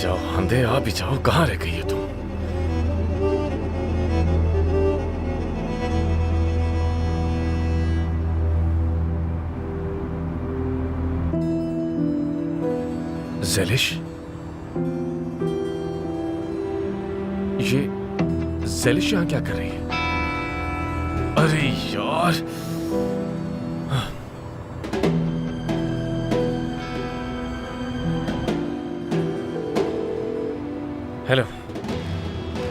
जाओ आंधे, आ भी जाओ। कहाँ रह गई है तुम? ज़ेलिश, ये ज़ेलिश यहाँ क्या कर रही है? अरे यार, हेलो,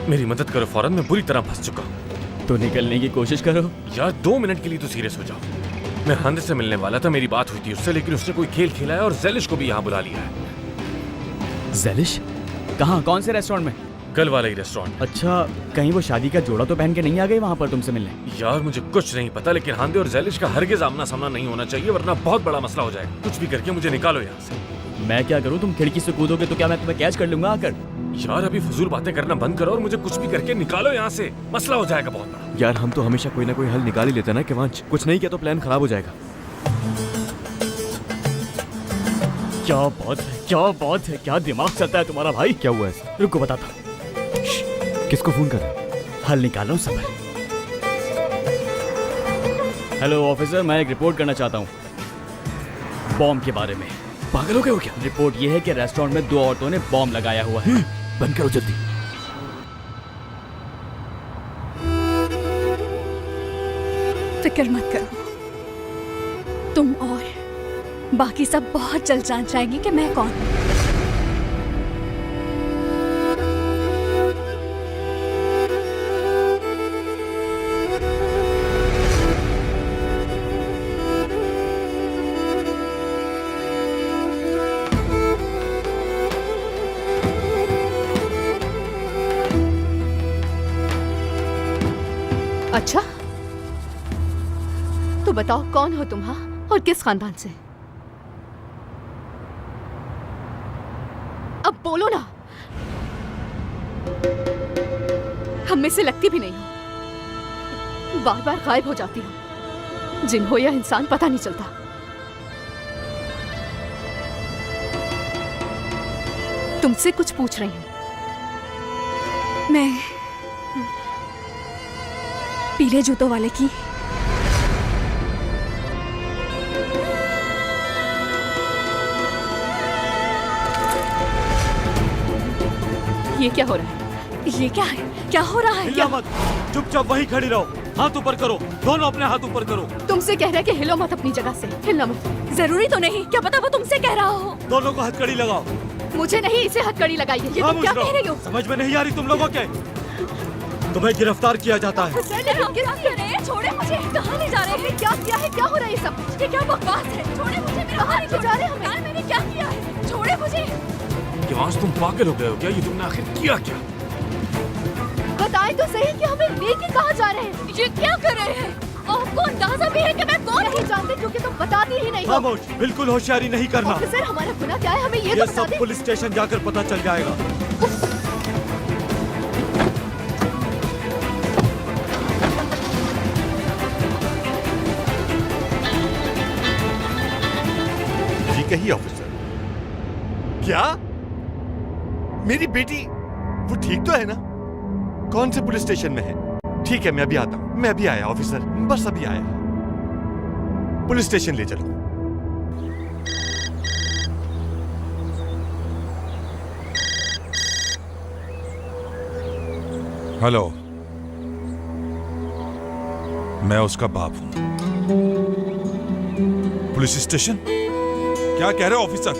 मेरी मदद करो फौरन, मैं बुरी तरह फंस चुका हूँ। तो निकलने की कोशिश करो यार 2 मिनट के लिए तो सीरियस हो जाओ। मैं हांदे से मिलने वाला था, मेरी बात हुई थी उससे, लेकिन उसने कोई खेल खेला है और ज़ेलिश को भी यहाँ बुला लिया है। ज़ेलिश? कहाँ, कौन से रेस्टोरेंट में? कल वाला ही रेस्टोरेंट। अच्छा, कहीं वो शादी का जोड़ा तो पहन के नहीं आ गई वहाँ पर तुमसे मिलने? यार मुझे कुछ नहीं पता, लेकिन हांदे और ज़ेलिश का हरगिज़ आमना सामना नहीं होना चाहिए, वरना बहुत बड़ा मसला हो जाएगा। कुछ भी करके मुझे निकालो यहाँ से। मैं क्या करूँ? तुम खिड़की से कूदोगे तो क्या मैं तुम्हें कैच कर लूंगा आकर? यार अभी फजूल बातें करना बंद करो और मुझे कुछ भी करके निकालो यहाँ से, मसला हो जाएगा बहुत बड़ा। यार हम तो हमेशा कोई ना कोई हल निकाल ही लेते हैं ना केवांश, कुछ नहीं किया तो प्लान खराब हो जाएगा। क्या बात है, क्या बात है, क्या दिमाग चलता है तुम्हारा भाई? क्या हुआ ऐसा? रुको बताता हूँ। किसको फोन कर रहे हैं? हल निकालो सबर। हेलो ऑफिसर, मैं एक रिपोर्ट करना चाहता हूँ बॉम्ब के बारे में। पागल हो गए हो क्या? रिपोर्ट ये है कि रेस्टोरेंट में 2 औरतों ने बॉम्ब लगाया हुआ है। बंद करो जल्दी। फिक्र मत करो, तुम और बाकी सब बहुत जल्द जान जाएंगे कि मैं कौन हूँ। अच्छा, तो बताओ कौन हो तुम, हाँ, और किस खानदान से? अब बोलो ना, हम में से लगती भी नहीं हो, बार बार गायब हो जाती हो, जिन हो या इंसान पता नहीं चलता। तुमसे कुछ पूछ रही हूं। मैं पीले जूतों वाले की। ये क्या हो रहा है? ये क्या है? क्या हो रहा है? हिलना मत, चुपचाप वहीं खड़ी रहो, हाथ ऊपर करो, दोनों अपने हाथ ऊपर करो। तुमसे कह रहा है कि हिलो मत अपनी जगह से, हिलना मत। जरूरी तो नहीं, क्या पता वो तुमसे कह रहा हो। दोनों को हथकड़ी लगाओ। मुझे नहीं, इसे हथकड़ी लगाई है। ये तुम क्या कह रही हो? समझ में नहीं आ रही तुम लोगों के? तुम्हें गिरफ्तार किया जाता है। छोड़े मुझे, कहाँ ले जा रहे हैं? क्या किया है? क्या हो रहा है ये सब? ये क्या बकवास है? छोड़े मुझे, मेरे कहाँ हाथ लेके जा रहे हैं हमें? यार मैंने क्या किया है? छोड़े मुझे। केवांश तुम पागल हो गए हो क्या? ये तुमने आखिर किया क्या? बताए तो सही कि हमें लेके कहाँ जा रहे हैं? ये क्या कर रहे हैं? आपको अंदाजा भी है कि मैं कौन नहीं जानते क्योंकि तुम बताती ही नहीं हो। खामोश, बिल्कुल होशियारी नहीं करना। ऑफिसर, हमारा गुनाह क्या है? हमें ये ये तो बता सब दे। पुलिस स्टेशन जाकर पता चल जाएगा। कही ऑफिसर, क्या मेरी बेटी वो ठीक तो है ना? कौन से पुलिस स्टेशन में है? ठीक है, मैं अभी आता हूं। मैं अभी आया ऑफिसर, बस अभी आया। पुलिस स्टेशन ले चलो। हेलो, मैं उसका बाप हूं। Police station? क्या कह रहे हो ऑफिसर?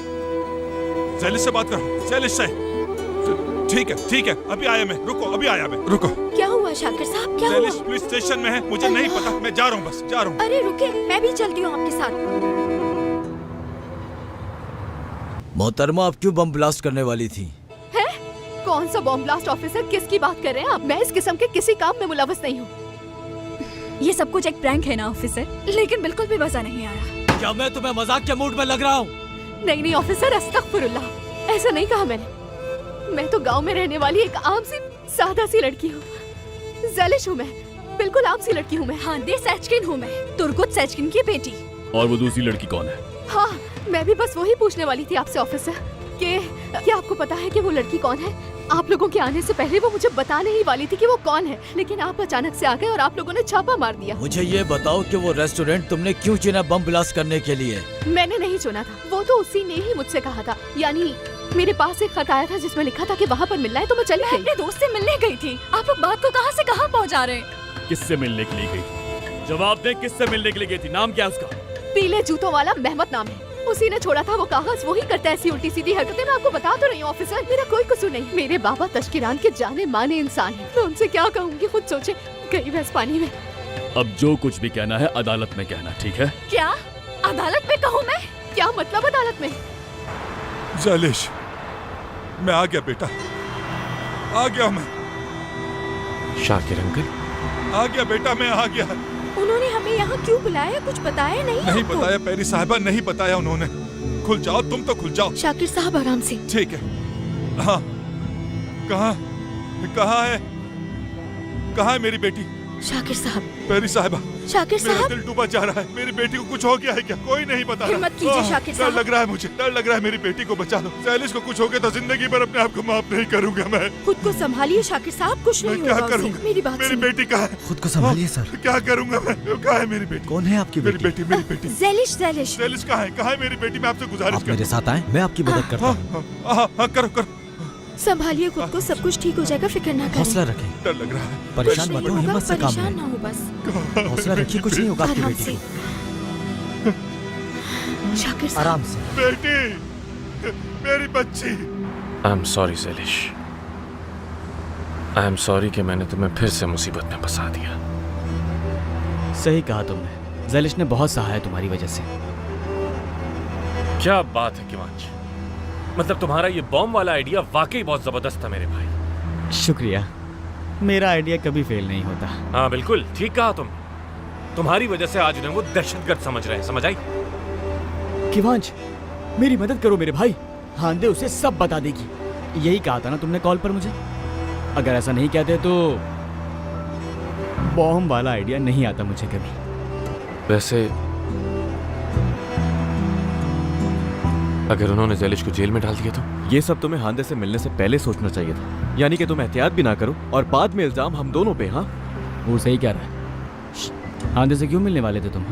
ज़ेलिश से बात करो, ज़ेलिश से। ठीक है, अभी आया मैं। रुको, अभी आया मैं। रुको। क्या हुआ शाकिर साहब, क्या हुआ? ज़ेलिश पुलिस स्टेशन में है, मुझे नहीं पता, मैं जा रहा हूँ, बस जा रहा हूँ। अरे रुके, मैं भी चलती हूँ आपके साथ। मोहतरमा, आप क्यों बम ब्लास्ट करने वाली थी? है? कौन सा बॉम्ब ब्लास्ट ऑफिसर? किसकी बात कर रहे हैं आप? मैं इस किस्म के किसी काम में मुलव्वस नहीं हूँ। ये सब कुछ एक प्रैंक है ना ऑफिसर, लेकिन बिल्कुल भी मजा नहीं आया। क्या मैं तुम्हें मजाक के मूड में लग रहा हूँ? नहीं ऑफिसर, अस्तगफुरुल्लाह, ऐसा नहीं कहा मैंने। मैं तो गांव में रहने वाली एक आम सी सादा सी लड़की हूँ। ज़ेलिश हूँ मैं, बिल्कुल आम सी लड़की हूँ मैं। हांदे सेचकिन हूँ मैं, तुर्गुत सेचकिन की बेटी। और वो दूसरी लड़की कौन है? हाँ, मैं भी बस वही पूछने वाली थी आपसे ऑफिसर। कि क्या आपको पता है कि वो लड़की कौन है? आप लोगों के आने से पहले वो मुझे बताने ही वाली थी कि वो कौन है, लेकिन आप अचानक से आ गए और आप लोगों ने छापा मार दिया। मुझे ये बताओ कि वो रेस्टोरेंट तुमने क्यों चुना बम ब्लास्ट करने के लिए? मैंने नहीं चुना था, वो तो उसी ने ही मुझसे कहा था। यानी मेरे पास एक खत आया था जिसमें लिखा था कि वहाँ पर मिलना है, तो मैं चली गई। अपने दोस्त से मिलने गई थी। आप लोग बात को कहाँ से कहाँ पहुँचा रहे हैं? किससे मिलने के लिए गई थी? जवाब दे, किससे मिलने के लिए गई थी? नाम क्या है उसका? पीले जूतों वाला मेहमद नाम है, उसी ने छोड़ा था वो कागज। वही करता है ऐसी उल्टी सीधी हरकतें। मैं आपको बता तो रही हूँ ऑफिसर, मेरा कोई कसूर नहीं। मेरे बाबा तश्किरान के जाने माने इंसान हैं। मैं उनसे क्या कहूँगी, खुद सोचे। गई भैंस पानी में। अब जो कुछ भी कहना है अदालत में कहना, ठीक है? क्या अदालत में कहूँ मैं? क्या मतलब अदालत में? जैलिश, मैं आ गया बेटा, आ गया मैं, शाकिर अंकल, आ गया बेटा, मैं आ गया। उन्होंने हमें यहाँ क्यों बुलाया? कुछ बताया नहीं? नहीं आपको? बताया पेरी साहिबा, नहीं बताया उन्होंने। खुल जाओ, तुम तो खुल जाओ। शाकिर साहब आराम से। ठीक है। हाँ, कहाँ कहाँ है, कहाँ है मेरी बेटी? शाकिर साहब। पेरी साहिबा, शाकिर मेरा साहब, दिल डूबा जा रहा है। मेरी बेटी को कुछ हो गया है क्या? कोई नहीं बता रहा। हिम्मत कीजिए शाकिर डर साहब। लग रहा है मुझे, डर लग रहा है। मेरी बेटी को बचा लो। सैलिश को कुछ हो गया तो जिंदगी भर अपने आप को माफ नहीं करूंगा मैं। खुद को संभालिए शाकिर साहब, कुछ मैं नहीं क्या होगा उसे। करूंगा? मेरी बात मेरी सुनिए। बेटी कहाँ है? खुद को संभालिए सर। क्या करूंगा मैं? कहाँ है मेरी बेटी? कौन है आपकी मेरी बेटी? बेटी, मेरी बेटी। जैलिश, जैलिश, सैलिश कहाँ है? कहाँ है मेरी बेटी? मैं आपसे गुजारिश आप मेरे करता साथ आए, मैं आपकी मदद करता हूँ। हूँ। हाँ, करो करो। संभालिए खुद को, सब कुछ ठीक हो जाएगा, फिक्र ना करें। हौसला रखें, डर लग रहा है। परेशान कुछ मत नहीं हो, होगा, हिम्मत से काम परेशान लें। ना हो बस। हौसला रखिए, कुछ नहीं होगा आपकी आराम बेटी से। को। शाकिर साहब, आराम से। बेटी, मेरी बच्ची। आई एम सॉरी जैलिश, आई एम सॉरी कि मैंने तुम्हें फिर से मुसीबत में फंसा दिया। सही कहा तुमने, जैलिश ने बहुत सहा है तुम्हारी वजह से। क्या बात है किवांश, मतलब तुम्हारा ये बॉम्ब वाला आइडिया वाकई बहुत जबरदस्त था मेरे भाई। शुक्रिया, मेरा आइडिया कभी फेल नहीं होता। हाँ बिल्कुल ठीक कहा तुम। तुम्हारी वजह से आज उन्हें वो दहशतगर्द समझ रहे हैं, समझ आई? किवांश, मेरी मदद करो मेरे भाई, हांदे उसे सब बता देगी। यही कहा था ना तुमने कॉल पर मुझे? अगर ऐसा नहीं कहते तो बॉम्ब वाला आइडिया नहीं आता मुझे कभी। वैसे अगर उन्होंने जैलिश को जेल में डाल दिया तो? ये सब तुम्हें हांदे से मिलने से पहले सोचना चाहिए था। यानी कि तुम एहतियात भी ना करो और बाद में इल्जाम हम दोनों पे। हाँ, वो सही कह रहा है। हांदे से क्यों मिलने वाले थे तुम?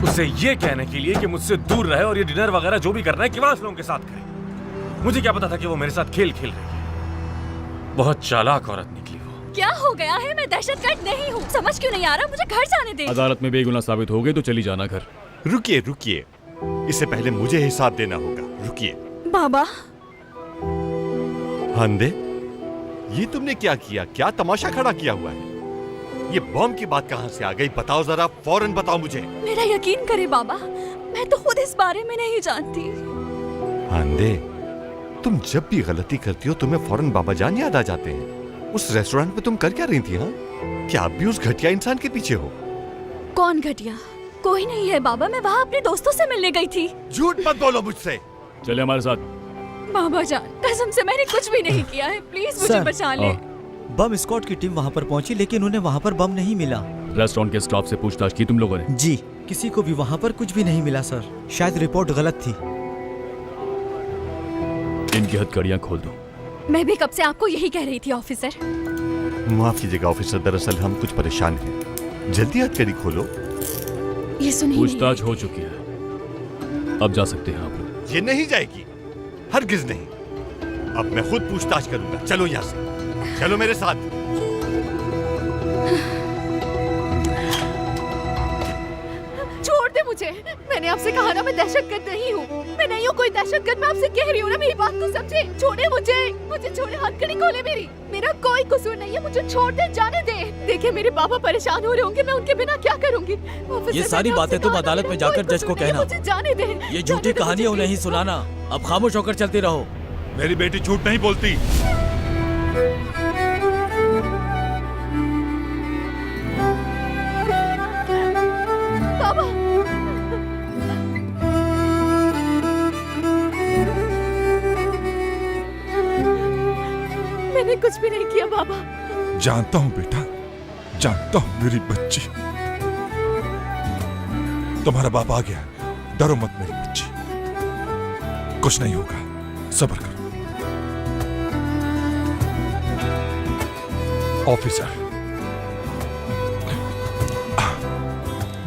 उसे ये कहने के लिए कि मुझसे दूर रहे और ये डिनर वगैरह जो भी करना है किवांश लोगों के साथ करे। मुझे क्या पता था कि वो मेरे साथ खेल खेल रही है। बहुत चालाक औरत निकली वो। क्या हो गया है? मैं दहशतगर्द नहीं हूँ, समझ क्यों नहीं आ रहा? मुझे घर जाने दे। अदालत में बेगुनाह साबित हो गई तो चली जाना घर। रुकिए रुकिए, इससे पहले मुझे हिसाब देना होगा। रुकिए। बाबा, हांदे, ये तुमने क्या किया? क्या तमाशा खड़ा किया हुआ है? ये बॉम्ब की बात कहां से आ गई? बताओ जरा, फौरन बताओ मुझे। मेरा यकीन करे बाबा, मैं तो खुद इस बारे में नहीं जानती। हांदे, तुम जब भी गलती करती हो तुम्हें फौरन बाबा जान याद आ जाते हैं। उस रेस्टोरेंट में तुम कर क्या रही थी? हाँ, क्या आप भी उस घटिया इंसान के पीछे हो? कौन घटिया? कोई नहीं है बाबा, मैं वहाँ अपने दोस्तों से मिलने गई थी। झूठ मत बोलो मुझसे। चले हमारे साथ। बाबा जान, कसम से मैंने कुछ भी नहीं किया है, प्लीज मुझे सर, बचा ले। बम स्क्वाड की टीम वहाँ पर पहुंची लेकिन उन्हें वहाँ पर बम नहीं मिला। रेस्टोरेंट के स्टाफ से पूछताछ की तुम लोगों ने? जी, किसी को भी वहाँ पर कुछ भी नहीं मिला सर। शायद रिपोर्ट गलत थी। इनकी हथकड़ियाँ खोल दो। मैं भी कब से आपको यही कह रही थी ऑफिसर। माफ कीजिएगा ऑफिसर, दरअसल हम कुछ परेशान हैं। जल्दी हथकड़ी खोलो। ये सुनिए, पूछताछ हो चुकी है, अब जा सकते हैं आप लोग। ये नहीं जाएगी, हरगिज नहीं। अब मैं खुद पूछताछ करूंगा। चलो यहाँ से, चलो मेरे साथ। छोड़ दे मुझे। मैंने आपसे कहा ना मैं दहशतगर्द नहीं हूँ। मैं नहीं हूँ कोई दहशतगर्द, मैं आपसे कह रही हूँ ना, मेरी बात को समझे। छोड़े मुझे, मुझे छोड़े, हथकड़ी खोले मेरी। मेरा कोई कसूर नहीं है, मुझे छोड़ दे, जाने दे। देखिए मेरे पापा परेशान हो रहे होंगे, मैं उनके बिना क्या करूंगी? ये सारी बातें तुम अदालत में जाकर जज को कहना। मुझे जाने दे। ये झूठी कहानियां उन्हें ही सुनाना। अब खामोश होकर चलती रहो। मेरी बेटी झूठ नहीं बोलती। बाबा, मैंने कुछ भी नहीं किया बाबा। जानता हूँ बेटा, जानता हूँ मेरी बच्ची। तुम्हारा बाप आ गया, डरो मत मेरी बच्ची, कुछ नहीं होगा, सब्र करो। ऑफिसर,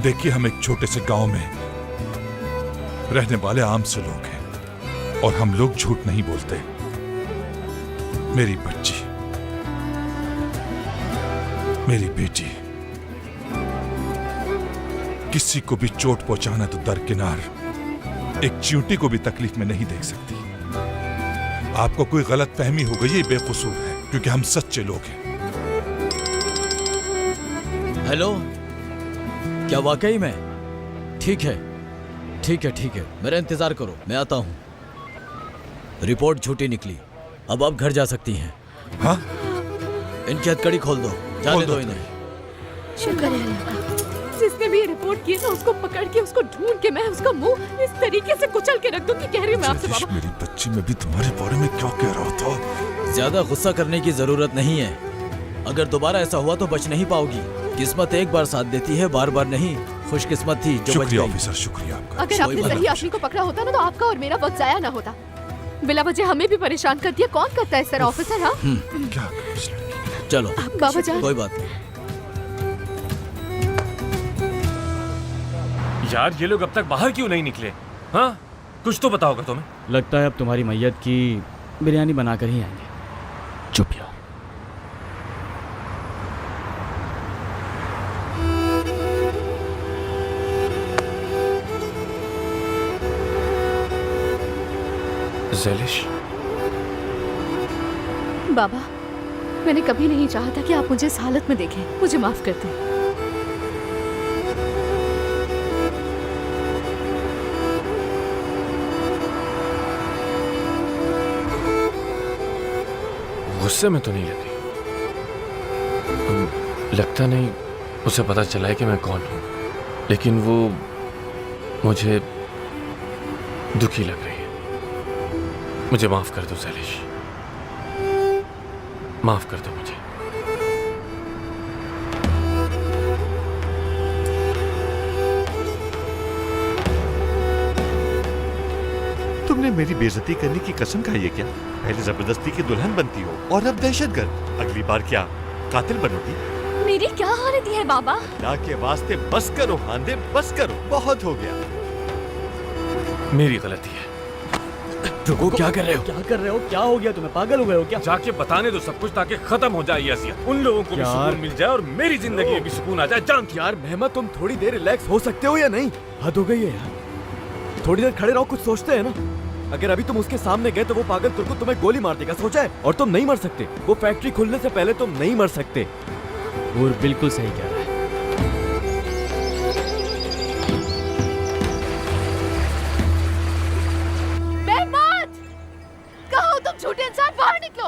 देखिए हम एक छोटे से गांव में रहने वाले आम से लोग हैं और हम लोग झूठ नहीं बोलते। मेरी बच्ची, मेरी बेटी, किसी को भी चोट पहुंचाना तो दरकिनार, एक चींटी को भी तकलीफ में नहीं देख सकती। आपको कोई गलत फहमी हो गई, ये बेकसूर है क्योंकि हम सच्चे लोग हैं। हेलो, क्या वाकई में? ठीक है ठीक है ठीक है, मेरा इंतजार करो, मैं आता हूं। रिपोर्ट झूठी निकली, अब आप घर जा सकती हैं। हाँ? इनकी हथकड़ी खोल दो, जाने दो इन्हें। शुक्र है अल्लाह का। जिसने भी ये रिपोर्ट की ना, उसको पकड़ के, उसको ढूंढ के मैं उसका मुंह इस तरीके से कुचल के रख दूं कि कह रही हूं मैं आपसे बाबा। मेरी बच्ची, मैं भी तुम्हारे बारे में क्या कह रहा था। ज्यादा गुस्सा करने की जरूरत नहीं है। अगर दोबारा ऐसा हुआ तो बच नहीं पाओगी। किस्मत एक बार साथ देती है, बार बार नहीं। खुशकिस्मत थी जो बच शुक्रिया गई। ऑफिसर, शुक्रिया आपका। अगर आपने बात सही नहीं। आदमी को पकड़ा होता ना, तो आपका और मेरा वक्त जाया ना होता। बिला वजह हमें भी परेशान कर दिया। कौन करता है सर ऑफिसर? हाँ क्या कर इस लड़की की? चलो बाबा जान। कोई बात नहीं। यार ये लोग अब तक बाहर क्यों नहीं निकले? हाँ, कुछ तो पता होगा तुम्हें। लगता है अब तुम्हारी मैयत की बिरयानी बनाकर ही आएंगे। चुप यार। ज़ैलिश, बाबा, मैंने कभी नहीं चाहा था कि आप मुझे इस हालत में देखें। मुझे माफ कर दें। गुस्से में तो नहीं लगी। लगता नहीं उसे पता चला है कि मैं कौन हूं, लेकिन वो मुझे दुखी लग रही है। मुझे माफ कर दो ज़ैलिश, माफ कर दो मुझे। तुमने मेरी बेइज्जती करने की कसम खाई है क्या? पहले जबरदस्ती की दुल्हन बनती हो और अब दहशतगर्द। अगली बार क्या कातिल बनोगी? मेरी क्या हालत है बाबा? अल्लाह के वास्ते बस करो हांदे, बस करो, बहुत हो गया। मेरी गलती है। रुको, क्या कर रहे हो? क्या कर रहे हो? क्या हो गया तुम्हें? पागल हो गए हो क्या? जाके बताने दो सब कुछ, ताकि खत्म हो जाए ये अज़ियत। उन लोगों को भी यार। सुकून मिल जाए और मेरी जिंदगी में भी सुकून आ जाए। जान यार मेहमत, तुम थोड़ी देर रिलैक्स हो सकते हो या नहीं? हद हो गई है यार। थोड़ी देर खड़े रहो, कुछ सोचते हैं ना। अगर अभी तुम उसके सामने गए तो वो पागल तुर्को तुम्हें गोली मार देगा, सोचा है? और तुम नहीं मर सकते। वो फैक्ट्री खुलने से पहले तुम नहीं मर सकते। और बिल्कुल सही कह रहा है। झूठे इंसान, बाहर निकलो।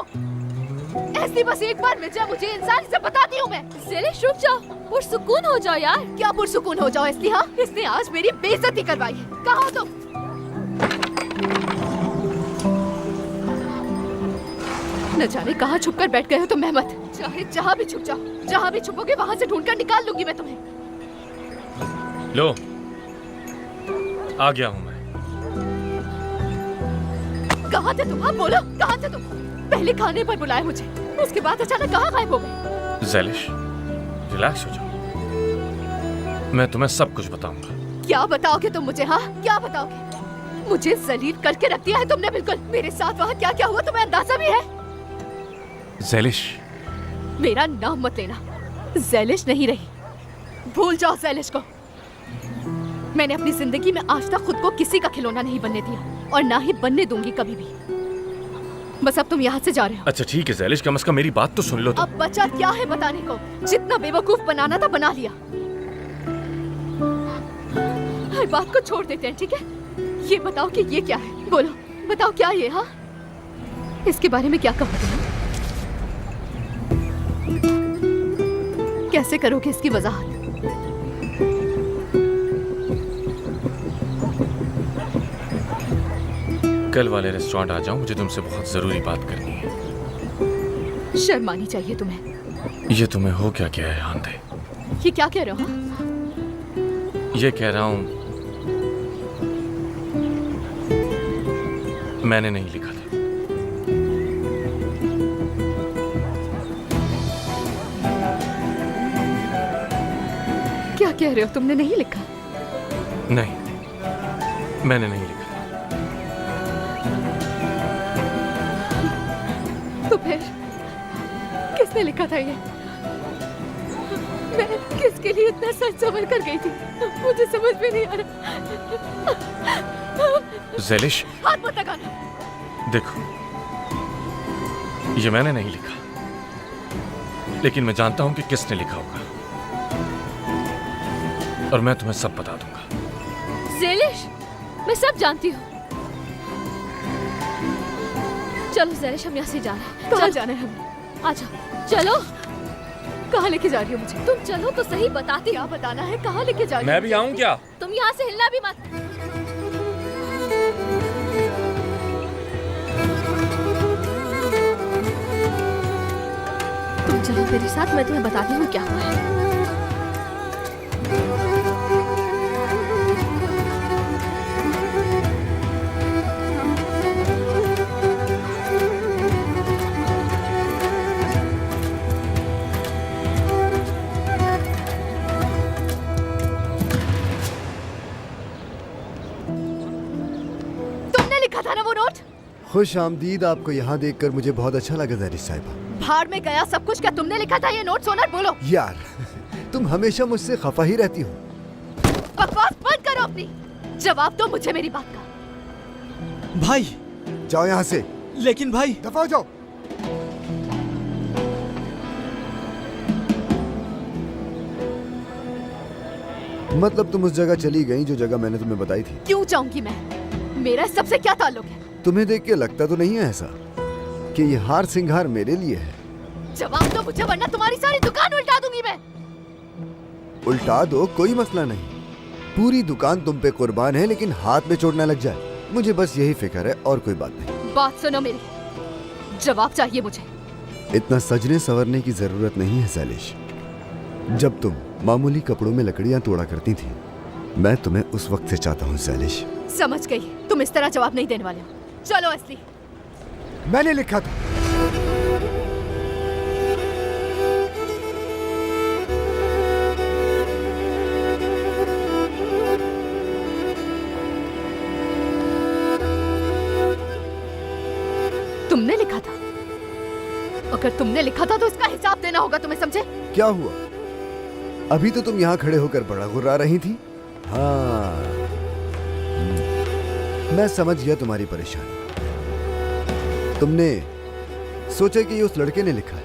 ऐसी बस एक बार मिल जाए मुझे इंसान, इसे बताती हूँ मैं। ज़ैलिश रुक जाओ, पुरसुकून हो जाओ यार। क्या पुरसुकून हो जाओ इसलिए? हाँ, इसने आज मेरी बेइज्जती करवाई है। कहाँ हो तुम? न जाने कहाँ छुप कर बैठ गए हो तुम मेहमत। चाहे जहाँ भी छुप जाओ, जहाँ भी छुपोगे वहाँ से ढूंढकर निकाल लूंगी मैं तुम्हें। लो, आ गया हूँ मैं। कहाँ थे तुम? हाँ बोलो, कहाँ थे तुम? पहले खाने पर बुलाया मुझे, उसके बाद अचानक कहाँ गायब हो गए? ज़ैलिश, रिलैक्स हो जाओ, मैं तुम्हें सब कुछ बताऊंगा। क्या बताओगे तुम मुझे? हाँ, क्या बताओगे? मुझे जलील करके रख दिया है तुमने बिल्कुल। मेरे साथ वहाँ क्या क्या हुआ तुम्हें अंदाजा भी है? ज़ैलिश, मेरा नाम मत लेना। ज़ैलिश नहीं रही, भूल जाओ ज़ैलिश को। मैंने अपनी जिंदगी में आज तक खुद को किसी का खिलौना नहीं बनने दिया और ना ही बनने दूंगी कभी भी। बस अब तुम यहाँ से जा रहे हो। अच्छा ठीक है ज़ैलिश, कम से कम मेरी बात तो सुन लो। अब बचा क्या है बताने को? जितना बेवकूफ बनाना था बना लिया। हर बात को छोड़ देते हैं, ठीक है? ये बताओ कि ये क्या है? बोलो, बताओ क्या ये? हाँ, इसके बारे में क्या कहोगे? कैसे करोगे इसकी वजाहत? कल वाले रेस्टोरेंट आ जाओ, मुझे तुमसे बहुत जरूरी बात करनी है। शर्म आनी चाहिए तुम्हें। ये तुम्हें हो क्या क्या है आंधे? ये क्या कह रहे हो? ये कह रहा हूँ, मैंने नहीं लिखा था। क्या कह रहे हो? तुमने नहीं लिखा? नहीं, मैंने नहीं लिखा। तो फिर किसने लिखा था ये? मैं किसके लिए इतना सच सवर कर गई थी? मुझे समझ में नहीं आ रहा। ज़ैलिश, हाथ मत लगाना। देखो, ये मैंने नहीं लिखा, लेकिन मैं जानता हूं कि किसने लिखा होगा, और मैं तुम्हें सब बता दूंगा। ज़ैलिश, मैं सब जानती हूँ। चलो ज़ैलिश, हम यहाँ से जा रहे हैं। कहाँ जाना है हमें? आजा, चलो। कहाँ लेके जा रही हो मुझे? तुम चलो तो सही, बताती। क्या बताना है? कहाँ लेके जा रही हो? मैं भी आऊं क्या? तुम यहाँ से हिलना भी मत। तुम चलो मेरे साथ, मैं तुम्हें बताती हूँ क्या हुआ है। तुमने लिखा था ना वो नोट? खुश आमदीद। आपको यहाँ देखकर मुझे बहुत अच्छा लगा ज़ैलिश साहिबा। भाड़ में गया सब कुछ। क्या तुमने लिखा था ये नोट? सोनर बोलो। यार तुम हमेशा मुझसे खफा ही रहती हो। बकवास बंद करो अपनी। जवाब दो मुझे मेरी बात का। भाई जाओ यहाँ से। लेकिन भाई, दफा हो जाओ। मतलब तुम उस जगह चली गई जो जगह मैंने तुम्हें बताई थी। क्यों जाऊंगी मैं? मेरा सबसे क्या ताल्लुक है? तुम्हें देख के लगता तो नहीं है ऐसा कि ये हार सिंगार मेरे लिए है? जवाब दो मुझे, वरना तुम्हारी सारी दुकान उल्टा दूंगी मैं। उल्टा दो, कोई मसला नहीं। पूरी दुकान तुम पे कुर्बान है, लेकिन हाथ में चोट ना लग जाए। मुझे बस यही फिक्र है, और कोई बात नहीं। बात सुनो मेरी, जवाब चाहिए मुझे। इतना सजने संवरने की जरूरत नहीं है ज़ैलिश। जब तुम मामूली कपड़ों में लकड़ियां तोड़ा करती थी, मैं तुम्हें उस वक्त से चाहता हूँ ज़ैलिश। समझ गई, तुम इस तरह जवाब नहीं देने वाले हो। चलो असली। मैंने लिखा था। तुमने लिखा था? अगर तुमने लिखा था तो इसका हिसाब देना होगा तुम्हें, समझे? क्या हुआ? अभी तो तुम यहाँ खड़े होकर बड़ा गुर्रा रही थी। हाँ, मैं समझ गया तुम्हारी परेशानी। तुमने सोचा कि ये उस लड़के ने लिखा है,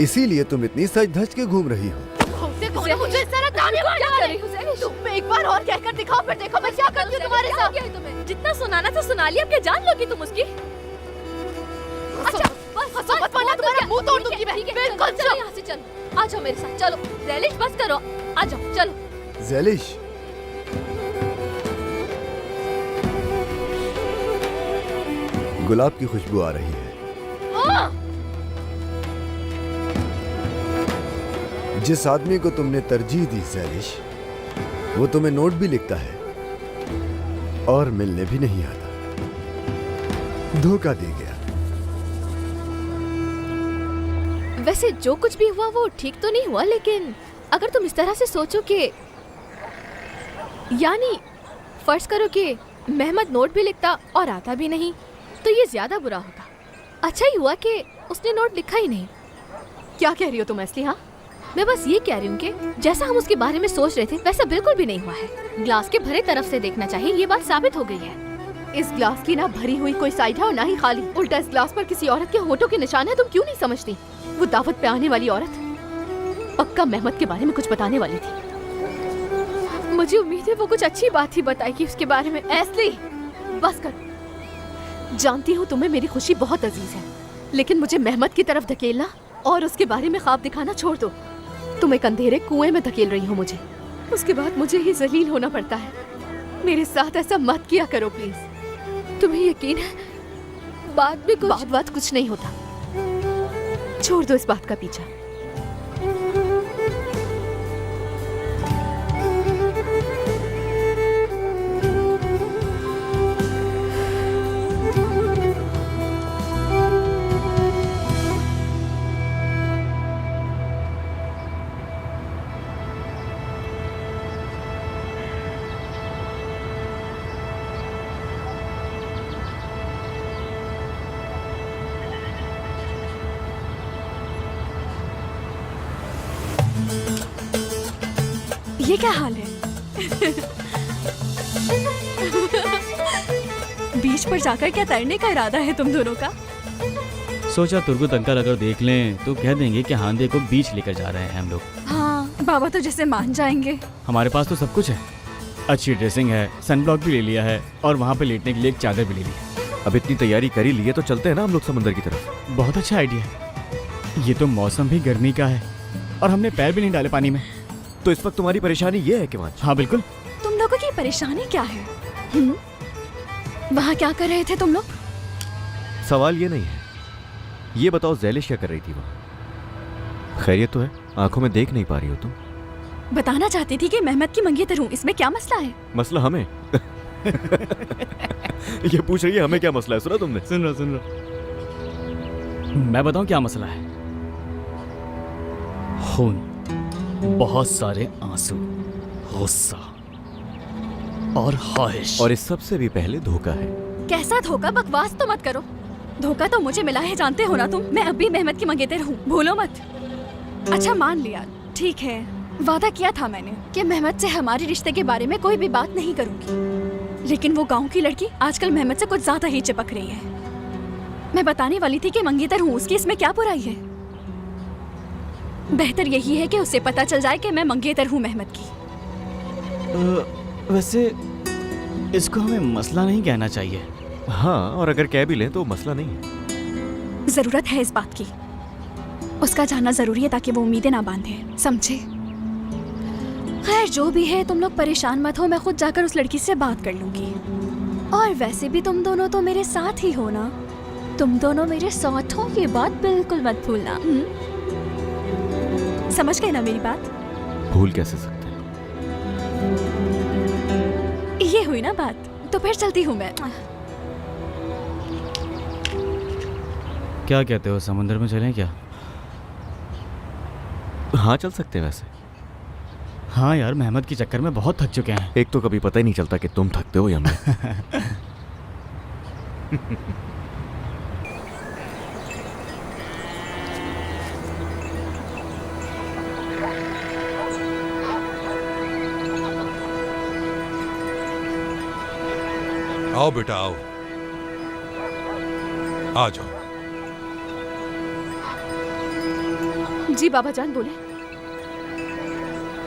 इसीलिए तुम इतनी सज धज के घूम रही हो। मुझे इस तरह ताने मार रही हो। तुम एक बार और कहकर दिखाओ, फिर देखो मैं क्या करती हूँ तुम्हारे साथ। जितना सुनाना था सुना लिया, अब क्या जान लोगी तुम उसकी? अच्छा बस मत, वरना तुम्हारा मुंह तोड़ दूंगी मैं। बिल्कुल, चलो यहाँ से, चलो। आ जाओ मेरे साथ, चलो। ज़ैलिश बस करो, आ जाओ, चलो। ज़ैलिश, गुलाब की खुशबू आ रही है। जिस आदमी को तुमने तरजीह दी ज़ैलिश, वो तुम्हें नोट भी लिखता है और मिलने भी नहीं आता। धोखा दे गया। वैसे जो कुछ भी हुआ वो ठीक तो नहीं हुआ, लेकिन अगर तुम इस तरह से सोचो कि, यानी फर्ज करो कि मेहमद नोट भी लिखता और आता भी नहीं, तो ये ज्यादा बुरा होगा। अच्छा ही हुआ कि उसने नोट लिखा ही नहीं। क्या कह रही हो तुम असली? हाँ, मैं बस ये कह रही हूँ कि जैसा हम उसके बारे में सोच रहे थे वैसा बिल्कुल भी नहीं हुआ है। ग्लास के भरे तरफ से देखना चाहिए, ये बात साबित हो गई है। इस ग्लास की ना भरी हुई कोई साइड है और ना ही खाली। उल्टा इस ग्लास पर किसी औरत के होठों के निशान है। तुम क्यों नहीं समझती? वो दावत पे आने वाली औरत पक्का मेहमद के बारे में कुछ बताने वाली थी। मुझे उम्मीद है वो कुछ अच्छी बात ही बताएगी उसके बारे में। ऐसली बस करो। जानती हूँ तुम्हें मेरी खुशी बहुत अजीज है, लेकिन मुझे मेहमद की तरफ धकेलना और उसके बारे में ख्वाब दिखाना छोड़ दो। तुम एक अंधेरे कुएं में धकेल रही हो मुझे, उसके बाद मुझे ही जलील होना पड़ता है। मेरे साथ ऐसा मत किया करो प्लीज। तुम्हें यकीन है बाद में कुछ नहीं होता। छोड़ दो इस बात का पीछा। ये क्या हाल है? बीच पर जाकर क्या तैरने का इरादा है तुम दोनों का? सोचा तुर्गुत अंकल अगर देख लें तो कह देंगे कि हांदे को बीच लेकर जा रहे हैं हम लोग। हाँ, बाबा तो जैसे मान जाएंगे। हमारे पास तो सब कुछ है, अच्छी ड्रेसिंग है, सनब्लॉक भी ले लिया है और वहाँ पे लेटने के लिए एक चादर भी ले ली है। अब इतनी तैयारी कर ही ली है तो चलते हैं ना हम लोग समंदर की तरफ। बहुत अच्छा आइडिया है। ये तो मौसम भी गर्मी का है और हमने पैर भी नहीं डाले पानी में। तो इस वक्त तुम्हारी परेशानी ये है किवांश? हाँ बिल्कुल। तुम लोगों की परेशानी क्या है? वहाँ क्या कर रहे थे तुम लोग? सवाल ये नहीं है, ये बताओ ज़ैलिश क्या कर रही थी वहाँ? खैरियत तो है? आंखों में देख नहीं पा रही हो तुम। बताना चाहती थी कि मेहमत की मंगेतर हूँ, इसमें क्या मसला है? मसला हमें? ये पूछ रही है हमें क्या मसला है? सुना तुमने? सुन लो। मैं बताऊं क्या मसला है? खून, बहुत सारे आंसू, गुस्सा और ख्वाहिश। और इस सबसे भी पहले धोखा है। कैसा धोखा? बकवास तो मत करो। धोखा तो मुझे मिला है, जानते हो ना तुम। मैं अब भी मेहमत की मंगेतर हूँ, भूलो मत। अच्छा मान लिया, ठीक है। वादा किया था मैंने कि मेहमत से हमारे रिश्ते के बारे में कोई भी बात नहीं करूंगी, लेकिन वो गांव की लड़की आजकल मेहमत से कुछ ज्यादा ही चिपक रही है। मैं बताने वाली थी कि मंगेतर हूँ उसकी, इसमें क्या बुराई है? बेहतर यही है कि उसे पता चल जाए कि मैं मंगेतर हूँ मेहमत की। वैसे इसको हमें मसला नहीं कहना चाहिए। हाँ, और अगर कह भी लें तो मसला नहीं है। जरूरत है इस बात की, उसका जानना जरूरी है ताकि वो उम्मीदें ना बांधे, समझे? खैर जो भी है, तुम लोग परेशान मत हो, मैं खुद जाकर उस लड़की से बात कर लूंगी। और वैसे भी तुम दोनों तो मेरे साथ ही हो ना, तुम दोनों मेरे साथ हो, ये बात बिल्कुल मत भूलना। समझ गए ना मेरी बात? भूल कैसे सकते हैं? ये हुई ना बात, तो फिर चलती हूँ मैं। क्या कहते हो, समुद्र में चलें क्या? हाँ चल सकते हैं वैसे। हाँ यार, मेहमत के चक्कर में बहुत थक चुके हैं। एक तो कभी पता ही नहीं चलता कि तुम थकते हो या मैं। आओ बेटा आओ, आ जाओ। जी बाबा जान बोले।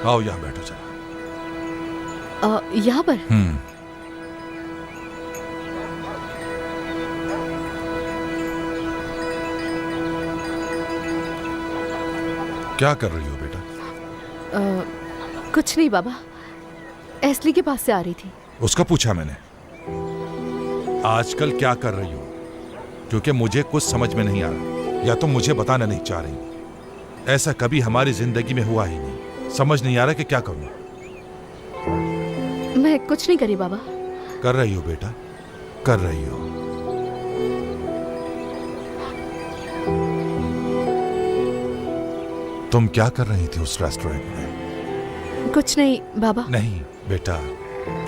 आओ यहाँ बैठो चलो। यहाँ पर? क्या कर रही हो बेटा? कुछ नहीं बाबा, एस्ली के पास से आ रही थी। उसका पूछा मैंने, आजकल क्या कर रही हो? क्योंकि मुझे कुछ समझ में नहीं आ रहा, या तो मुझे बताना नहीं चाह रही। ऐसा कभी हमारी जिंदगी में हुआ ही नहीं। समझ नहीं आ रहा कि क्या करूं। मैं कुछ नहीं करी बाबा। कर रही हो बेटा, कर रही हो। तुम क्या कर रही थी उस रेस्टोरेंट में? कुछ नहीं बाबा। नहीं बेटा,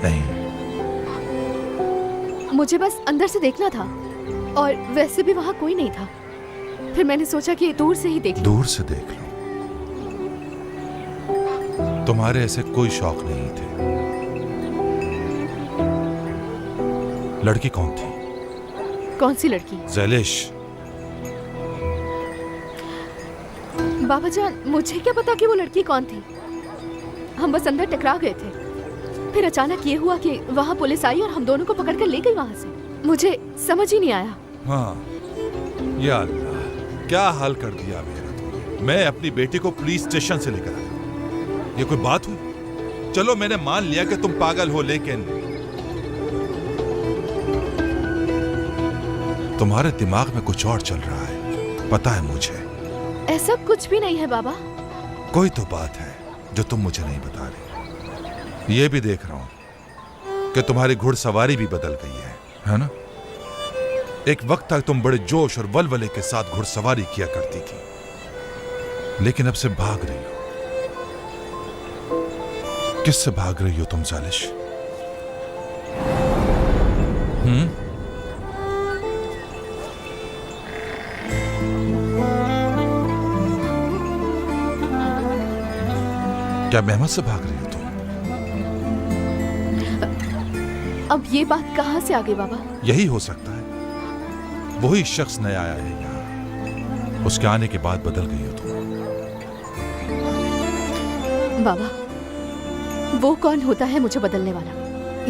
नहीं। मुझे बस अंदर से देखना था, और वैसे भी वहाँ कोई नहीं था। फिर मैंने सोचा कि दूर से ही देख लूं। दूर से देख लो। तुम्हारे ऐसे कोई शौक नहीं थे। लड़की कौन थी? कौन सी लड़की? ज़ैलिश। बाबा जान, मुझे क्या पता कि वो लड़की कौन थी। हम बस अंदर टकरा गए थे। फिर अचानक ये हुआ कि वहाँ पुलिस आई और हम दोनों को पकड़कर ले गई वहाँ से। मुझे समझ ही नहीं आया। हाँ, या अल्लाह, क्या हाल कर दिया मेरा। मैं अपनी बेटी को पुलिस स्टेशन से लेकर आया, ये कोई बात हुई? चलो मैंने मान लिया कि तुम पागल हो, लेकिन तुम्हारे दिमाग में कुछ और चल रहा है, पता है मुझे। ऐसा कुछ भी नहीं है बाबा। कोई तो बात है जो तुम मुझे नहीं बता रही। ये भी देख रहा हूं कि तुम्हारी घुड़सवारी भी बदल गई है ना? एक वक्त तक तुम बड़े जोश और वलवले के साथ घुड़सवारी किया करती थी, लेकिन अब से भाग रही हो। किससे भाग रही हो तुम ज़ैलिश? क्या मेहमत से भाग रही हो तुम? अब ये बात कहाँ से आ गई बाबा? यही हो सकता है वही शख्स नया आया है यहाँ, उसके आने के बाद बदल गई हो तुम। बाबा, वो कौन होता है मुझे बदलने वाला?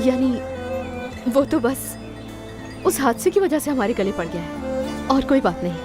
यानी वो तो बस उस हादसे की वजह से हमारे गले पड़ गया है और कोई बात नहीं।